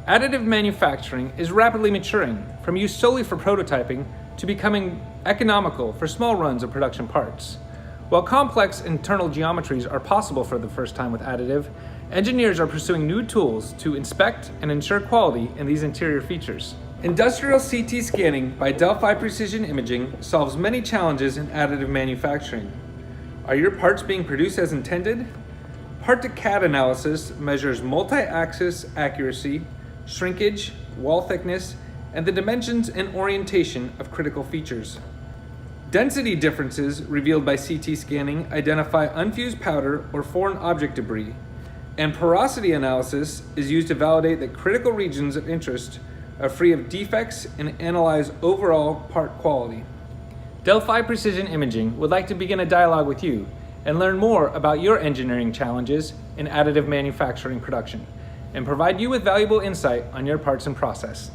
Additive manufacturing is rapidly maturing from use solely for prototyping to becoming economical for small runs of production parts. While complex internal geometries are possible for the first time with additive, engineers are pursuing new tools to inspect and ensure quality in these interior features. Industrial CT scanning by Delphi Precision Imaging solves many challenges in additive manufacturing. Are your parts being produced as intended? Part-to-CAD analysis measures multi-axis accuracy, shrinkage, wall thickness, and the dimensions and orientation of critical features. Density differences revealed by CT scanning identify unfused powder or foreign object debris, and porosity analysis is used to validate that critical regions of interest are free of defects and analyze overall part quality. Delphi Precision Imaging would like to begin a dialogue with you and learn more about your engineering challenges in additive manufacturing production, and provide you with valuable insight on your parts and process.